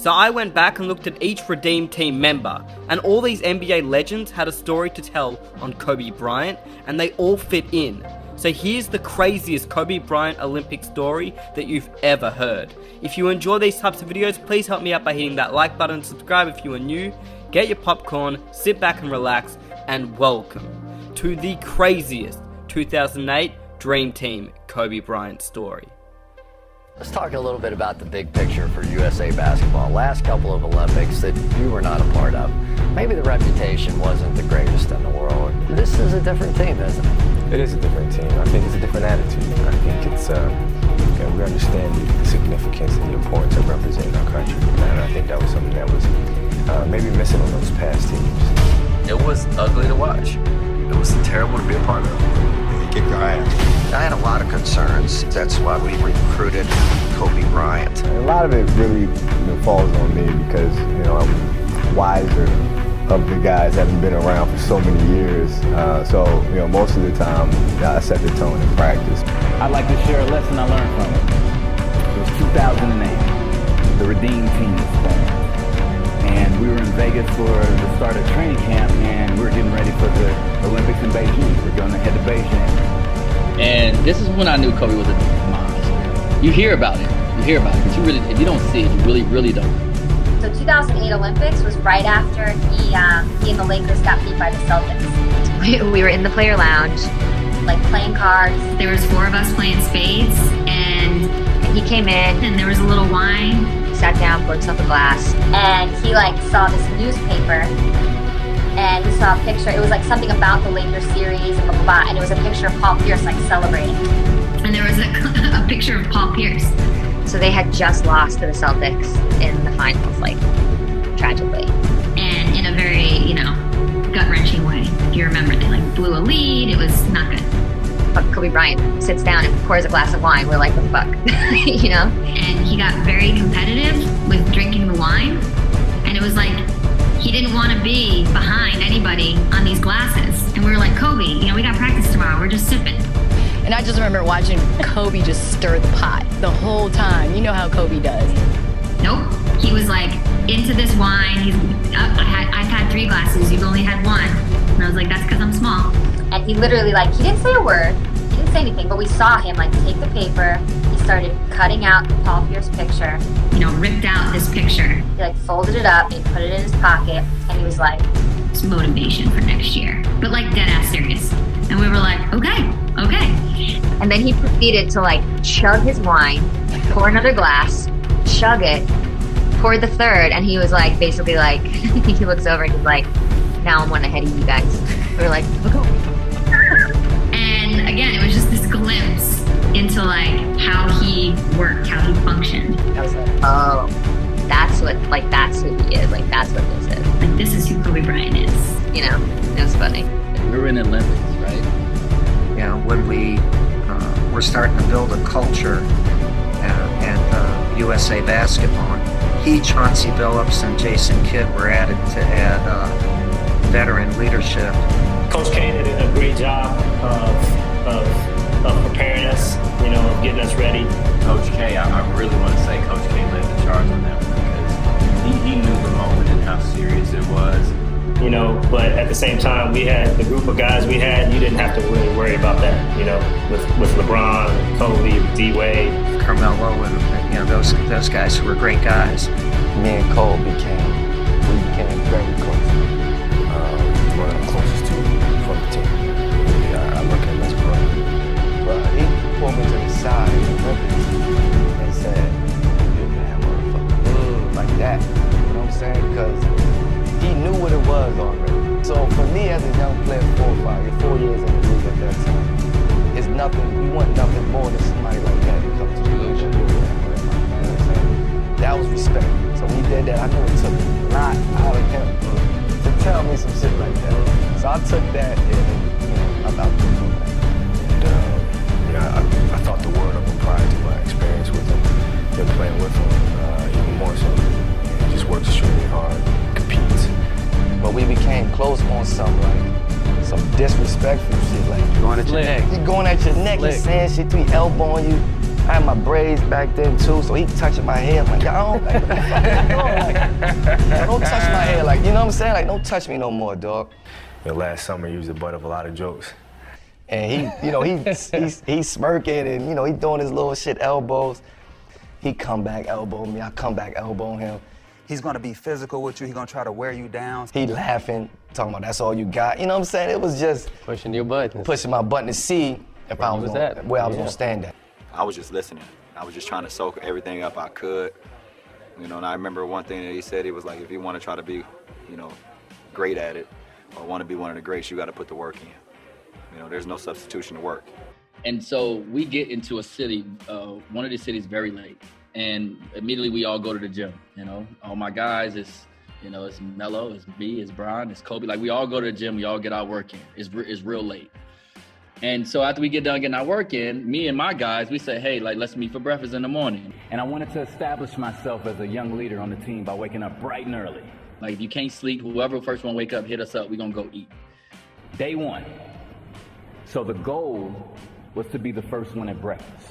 So I went back and looked at each redeemed team member, and all these NBA legends had a story to tell on Kobe Bryant, and they all fit in. So here's the craziest Kobe Bryant Olympic story that you've ever heard. If you enjoy these types of videos, please help me out by hitting that like button, subscribe if you are new, get your popcorn, sit back and relax, and welcome to the craziest 2008 Dream Team Kobe Bryant story. Let's talk a little bit about the big picture for USA basketball. Last couple of Olympics that you were not a part of. Maybe the reputation wasn't the greatest in the world. This is a different team, isn't it? It is a different team. I think it's a different attitude. I think it's, we understand the significance and the importance of representing our country. And I think that was something that was maybe missing on those past teams. It was ugly to watch. It was terrible to be a part of. He kicked our ass. I had a lot of concerns. That's why we recruited Kobe Bryant. A lot of it really falls on me because, I'm wiser of the guys that have been around for so many years. So most of the time, I set the tone in practice. I'd like to share a lesson I learned from it. It was 2008. The Redeem team was formed. And we were in Vegas for the start of training camp, and we were getting ready for the Olympics in Beijing. We're going to head to Beijing. And this is when I knew Kobe was a monster. You hear about it, but if you don't see it, you really don't. So 2008 Olympics was right after he and the Lakers got beat by the Celtics. We were in the player lounge, like playing cards. There was 4 of us playing spades, and he came in, and there was a little wine. He sat down, poured himself a glass, and he saw this newspaper, and he saw a picture. It was something about the Lakers series, and blah, blah, blah, and it was a picture of Paul Pierce celebrating. And there was a picture of Paul Pierce. So they had just lost to the Celtics in the finals, tragically. And in a very, gut-wrenching way. If you remember, they blew a lead. It was not good. But Kobe Bryant sits down and pours a glass of wine. We're like, what the fuck? And he got very competitive with drinking the wine. And it was he didn't want to be behind anybody on these glasses. And we were like, Kobe, we got practice tomorrow. We're just sipping. And I just remember watching Kobe just stir the pot the whole time. You know how Kobe does. Nope. He was into this wine. I've had 3 glasses. You've only had 1. And I was like, that's because I'm small. And he literally he didn't say a word. He didn't say anything, but we saw him take the paper. He started cutting out the Paul Pierce picture. Ripped out this picture. He folded it up and put it in his pocket. And he was like, it's motivation for next year. But dead ass serious. And we were like, okay. And then he proceeded to chug his wine, pour another glass, chug it, pour the third, and he was basically he looks over and he's like, now I'm 1 ahead of you guys. We were like, okay. And again, it was just this glimpse into how he worked, how he functioned. I was like, oh, that's what, that's who he is. That's what this is. This is who Kobe Bryant is. It was funny. We were in the Olympics, right? When we were starting to build a culture and USA basketball, he, Chauncey Billups, and Jason Kidd were added to add veteran leadership. Coach K did a great job of preparing us, of getting us ready. Coach K, I really want to say Coach K led the charge on that one because he knew the moment and how serious it was. But at the same time, we had the group of guys we had, you didn't have to really worry about that, with LeBron, Kobe, D-Wade, Carmelo, and those guys who were great guys. Me and Cole became very close. One of the closest to from the team. I look at him as a brother. But he pulled me to the side in the Olympics and said, "You damn motherfucker," like that. You know what I'm saying? Because he knew what it was already. So for me as a young player, 4 years in the league at that time, it's nothing. We want nothing more than somebody like that to come to the league and do that. You know what I'm saying? That was respect. So when he did that, I knew it took a lot out of him to tell me some shit like that. So I took that and I'm out there doing that. And I thought the world of him prior to my experience with him, been playing with him even more so. He just works extremely hard, competes. But we became close on some disrespectful shit, Going at your neck. He going at your neck, he's saying shit to me, elbowing you. I had my braids back then too, so he touching my hair. I'm like, yo, I don't like Don't touch my hair, like, you know what I'm saying? Like, don't touch me no more, dog. The last summer, he was the butt of a lot of jokes. And he, you know, he's smirking and, you know, he doing his little shit elbows. He come back elbow me, I come back elbow him. He's gonna be physical with you, he's gonna try to wear you down. He laughing, talking about that's all you got. You know what I'm saying? It was just pushing your button. Pushing my button to see if where I was gonna stand at. I was just listening. I was just trying to soak everything up I could. You know, and I remember one thing that he said, he was like, if you want to try to be, you know, great at it, or want to be one of the greats, you got to put the work in. You know, there's no substitution to work. And so we get into a city, one of the cities very late, and immediately we all go to the gym, you know. All my guys, it's Melo, it's me, it's Bryant, it's Kobe. Like, we all go to the gym, we all get our work in. It's real late. And so after we get done getting our work in, me and my guys, we say, hey, like, let's meet for breakfast in the morning. And I wanted to establish myself as a young leader on the team by waking up bright and early. Like, if you can't sleep, whoever first one wake up, hit us up, we're gonna go eat. Day one. So the goal was to be the first one at breakfast.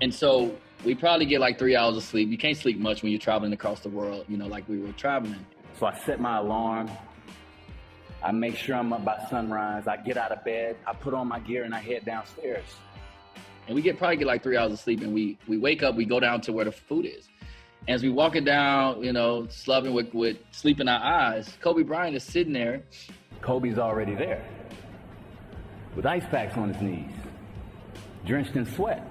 And so we probably get like 3 hours of sleep. You can't sleep much when you're traveling across the world, you know, like we were traveling. So I set my alarm. I make sure I'm up by sunrise. I get out of bed, I put on my gear, and I head downstairs. And we probably get like 3 hours of sleep, and we wake up, we go down to where the food is. And as we walking down, you know, slubbing with sleep in our eyes, Kobe Bryant is sitting there. Kobe's already there, with ice packs on his knees, drenched in sweat.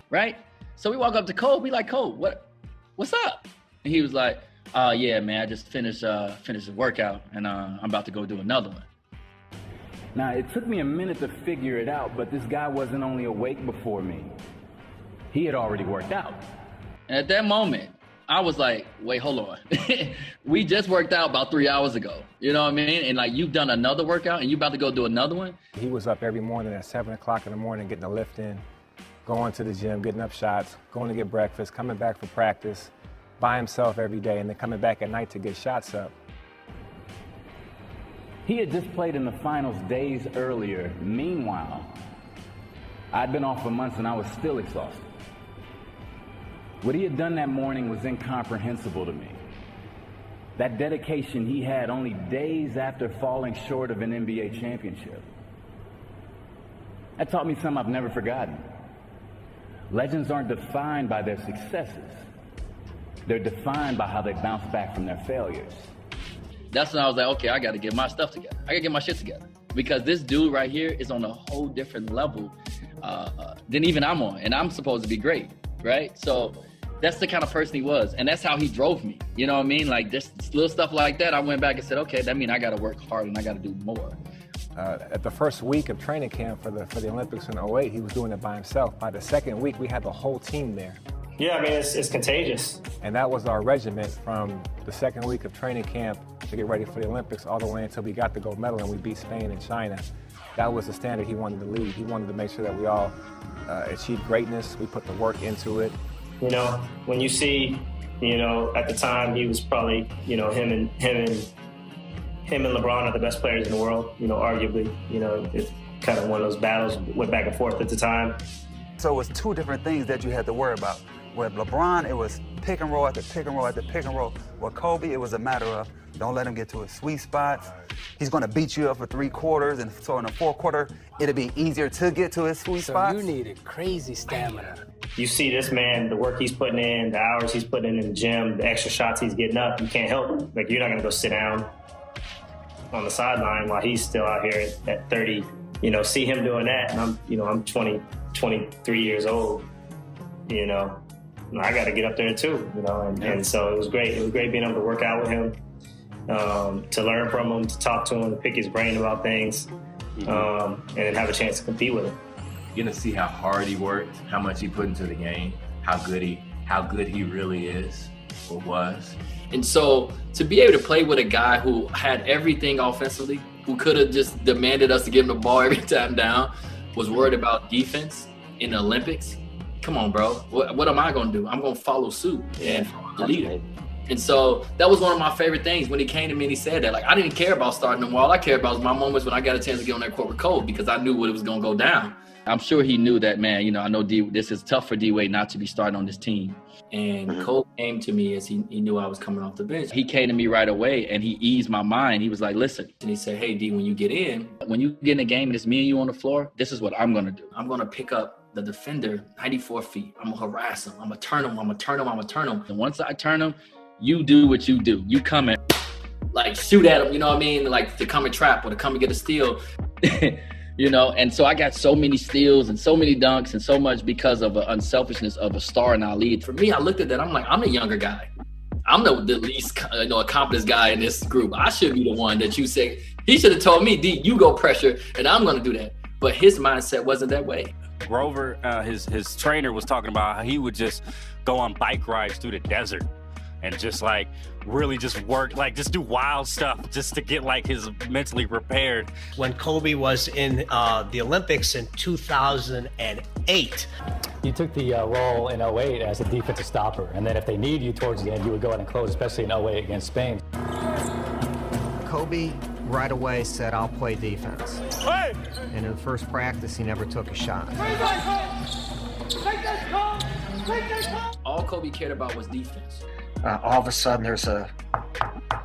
Right? So we walk up to Kobe, like, Kobe, what's up? And he was like, yeah, man, I just finished a workout, and I'm about to go do another one. Now, it took me a minute to figure it out, but this guy wasn't only awake before me. He had already worked out. And at that moment, I was like, wait, hold on. We just worked out about 3 hours ago. You know what I mean? And like, you've done another workout and you about to go do another one? He was up every morning at 7 o'clock in the morning getting a lift in, going to the gym, getting up shots, going to get breakfast, coming back for practice by himself every day, and then coming back at night to get shots up. He had just played in the finals days earlier. Meanwhile, I'd been off for months and I was still exhausted. What he had done that morning was incomprehensible to me. That dedication he had only days after falling short of an NBA championship. That taught me something I've never forgotten. Legends aren't defined by their successes. They're defined by how they bounce back from their failures. That's when I was like, okay, I got to get my stuff together. I got to get my shit together. Because this dude right here is on a whole different level than even I'm on. And I'm supposed to be great, right? So that's the kind of person he was. And that's how he drove me. You know what I mean? Like, just little stuff like that. I went back and said, okay, that means I got to work hard and I got to do more. At the first week of training camp for the Olympics in 2008, he was doing it by himself. By the second week, we had the whole team there. Yeah, I mean, it's contagious. And that was our regiment from the second week of training camp to get ready for the Olympics all the way until we got the gold medal and we beat Spain and China. That was the standard he wanted to lead. He wanted to make sure that we all achieved greatness. We put the work into it. You know, when you see, you know, at the time he was probably, you know, him and LeBron are the best players in the world, you know, arguably. You know, it's kind of one of those battles went back and forth at the time. So it was two different things that you had to worry about. With LeBron, it was pick and roll after pick and roll after pick and roll. With Kobe, it was a matter of don't let him get to his sweet spots. He's going to beat you up for 3 quarters, and so in the fourth quarter, it'll be easier to get to his sweet spots. So you needed crazy stamina. You see this man, the work he's putting in, the hours he's putting in the gym, the extra shots he's getting up, you can't help it. Like, you're not going to go sit down on the sideline while he's still out here at 30. You know, see him doing that, and I'm 23 years old, you know. I got to get up there too, you know, and so it was great. It was great being able to work out with him, to learn from him, to talk to him, to pick his brain about things, and then have a chance to compete with him. You're gonna see how hard he worked, how much he put into the game, how good he really is or was. And so to be able to play with a guy who had everything offensively, who could have just demanded us to give him the ball every time down, was worried about defense in the Olympics. Come on, bro. What am I going to do? I'm going to follow suit and follow the leader. And so that was one of my favorite things when he came to me and he said that. Like, I didn't care about starting them. All I cared about was my moments when I got a chance to get on that court with Kobe because I knew what it was going to go down. I'm sure he knew that, man, you know, I know this is tough for D-Wade not to be starting on this team. And Kobe came to me as he knew I was coming off the bench. He came to me right away and he eased my mind. He was like, listen, and he said, hey, D, when you get in the game and it's me and you on the floor, this is what I'm going to do. I'm going to pick up the defender 94 feet. I'm going to harass him. I'm going to turn him. I'm going to turn him. I'm going to turn him. And once I turn him, you do what you do. You come and like shoot at him, you know what I mean? Like to come and trap or to come and get a steal. You know, and so I got so many steals and so many dunks and so much because of the unselfishness of a star in our league. For me, I looked at that. I'm like, I'm the younger guy. I'm the least accomplished guy in this group. I should be the one that you say. He should have told me, D, you go pressure, and I'm going to do that. But his mindset wasn't that way. Grover, his trainer was talking about how he would just go on bike rides through the desert and just like really just work, like just do wild stuff just to get like his mentally prepared. When Kobe was in the Olympics in 2008. You took the role in 08 as a defensive stopper, and then if they need you towards the end, you would go ahead and close, especially in 08 against Spain. Kobe right away said, I'll play defense. Hey! And in the first practice, he never took a shot. All Kobe cared about was defense. All of a sudden there's a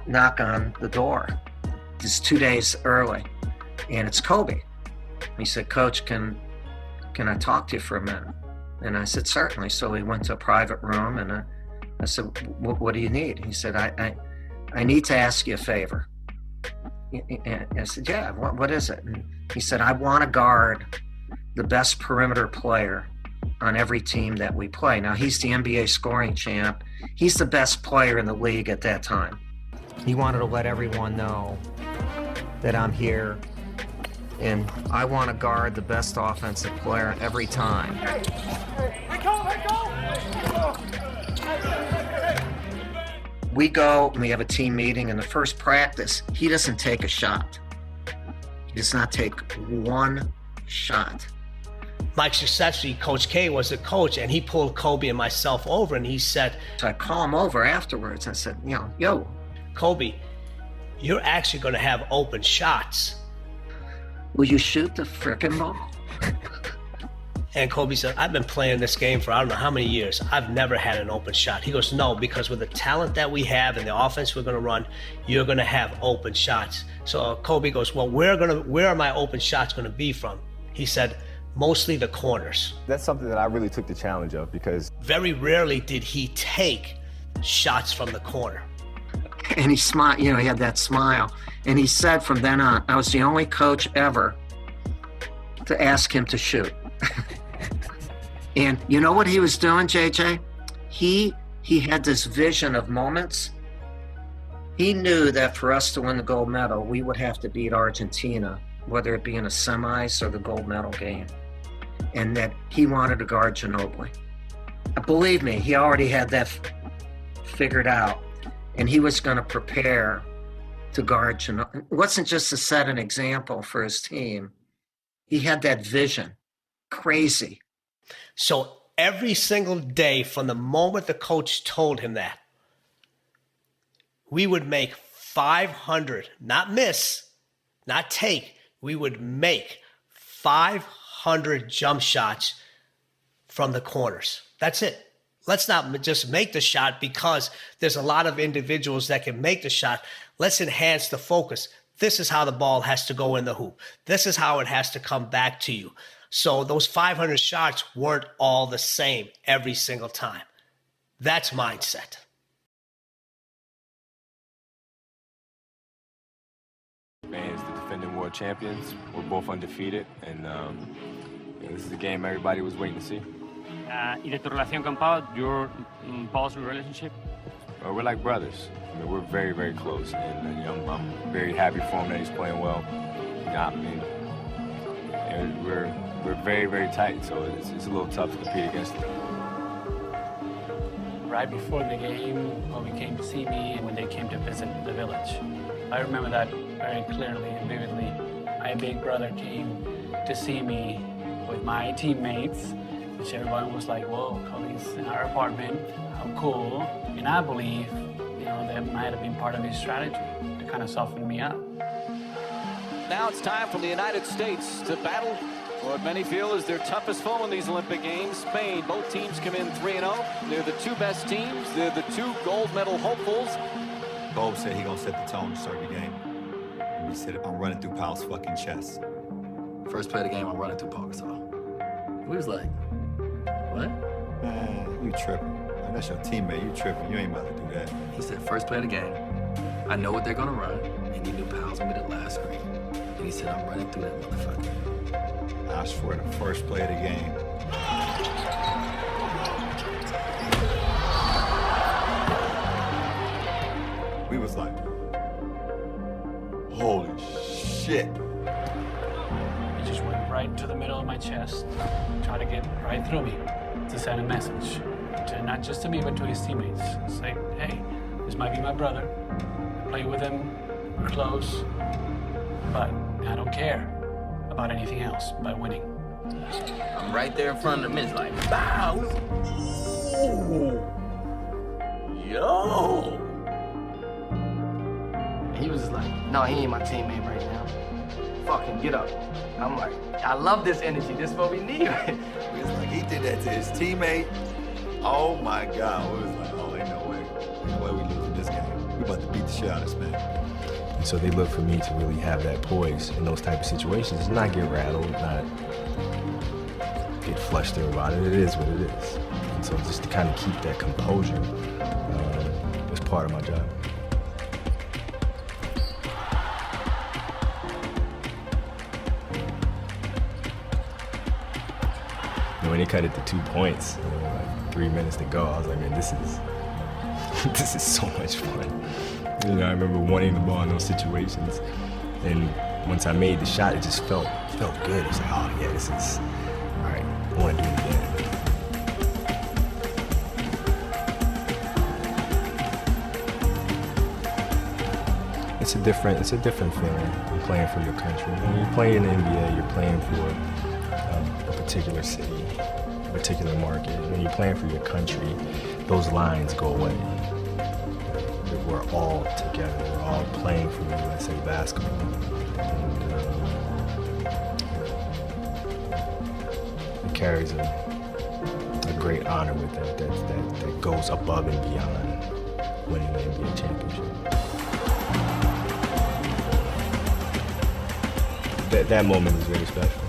knock on the door. It's 2 days early, and it's Kobe. He said, Coach, can I talk to you for a minute? And I said, certainly. So we went to a private room, and I said, what do you need? He said, I need to ask you a favor. And I said, yeah, what is it? And he said, I want to guard the best perimeter player on every team that we play. Now, he's the NBA scoring champ. He's the best player in the league at that time. He wanted to let everyone know that I'm here, and I want to guard the best offensive player every time. We go and we have a team meeting. In the first practice, he doesn't take a shot. He does not take one shot. Mike Krzyzewski, Coach K, was the coach, and he pulled Kobe and myself over, and he said, so I call him over afterwards. I said, yo, Kobe, you're actually going to have open shots. Will you shoot the frickin' ball? And Kobe said, I've been playing this game for I don't know how many years. I've never had an open shot. He goes, no, because with the talent that we have and the offense we're going to run, you're going to have open shots. So Kobe goes, well, where are my open shots going to be from? He said, mostly the corners. That's something that I really took the challenge of, because very rarely did he take shots from the corner. And he smiled, he had that smile. And he said from then on, I was the only coach ever to ask him to shoot. And you know what he was doing, JJ? He had this vision of moments. He knew that for us to win the gold medal, we would have to beat Argentina, whether it be in a semis or the gold medal game. And that he wanted to guard Ginobili. Believe me, he already had that figured out. And he was going to prepare to guard Ginobili. It wasn't just to set an example for his team. He had that vision. Crazy. So every single day from the moment the coach told him that, we would make 500, not miss, not take, we would make 500 jump shots from the corners. That's it. Let's not just make the shot because there's a lot of individuals that can make the shot. Let's enhance the focus. This is how the ball has to go in the hoop. This is how it has to come back to you. So those 500 shots weren't all the same every single time. That's mindset. Spain is the defending world champions. We're both undefeated, and this is a game everybody was waiting to see. ¿Y de tu relación con Paul, your Paul's relationship? We're like brothers. I mean, we're very, very close, and I'm very happy for him that he's playing well. And we're very, very tight, so it's a little tough to compete against him. Right before the game, Kobe came to see me when they came to visit the village. I remember that very clearly and vividly. My big brother came to see me with my teammates, which everyone was like, whoa, Kobe's in our apartment, how cool. And I believe, that might have been part of his strategy to kind of soften me up. Now it's time for the United States to battle What many feel is their toughest foe in these Olympic Games, Spain. Both teams come in 3-0. They're the two best teams. They're the two gold medal hopefuls. Kobe said he gonna set the tone to start the game. And he said, I'm running through Powell's fucking chest. First play of the game, I'm running through Paul Gasol. We was like, what? Man, you tripping. Man, that's your teammate. You tripping. You ain't about to do that. He said, first play of the game, I know what they're gonna run, and he knew Powell's gonna be the last screen. And he said, I'm running through that motherfucker. I swear, the first play of the game. We was like, holy shit. He just went right into the middle of my chest, tried to get right through me to send a message, to not just to me, but to his teammates. Say, hey, this might be my brother. I play with him, we're close, but I don't care about anything else but winning. I'm right there in front of him. It's like, wow. Ooh. Yo. He was just like, no, he ain't my teammate right now. Fucking get up. I'm like, I love this energy. This is what we need. We was like, he did that to his teammate. Oh my God. We was like, oh, ain't no way. Ain't no way we losing this game. We about to beat the shit out of this man. And so they look for me to really have that poise in those type of situations, not get rattled, not get flustered about it. It is what it is. And so just to kind of keep that composure is part of my job. When they cut it to 2 points, like 3 minutes to go, I was like, man, this is so much fun. You know, I remember wanting the ball in those situations, and once I made the shot, it just felt good. It's like, oh yeah, this is all right. I want to do it again. It's a different feeling. You're playing for your country. When you play in the NBA, you're playing for a particular city, a particular market. When you're playing for your country, those lines go away. We're all together. We're all playing for USA basketball. And it carries a great honor with that goes above and beyond winning the NBA championship. That moment is very special.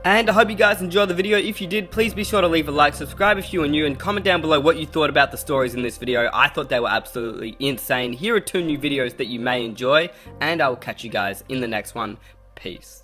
And I hope you guys enjoyed the video. If you did, please be sure to leave a like, subscribe if you are new, and comment down below what you thought about the stories in this video. I thought they were absolutely insane. Here are 2 new videos that you may enjoy, and I will catch you guys in the next one. Peace.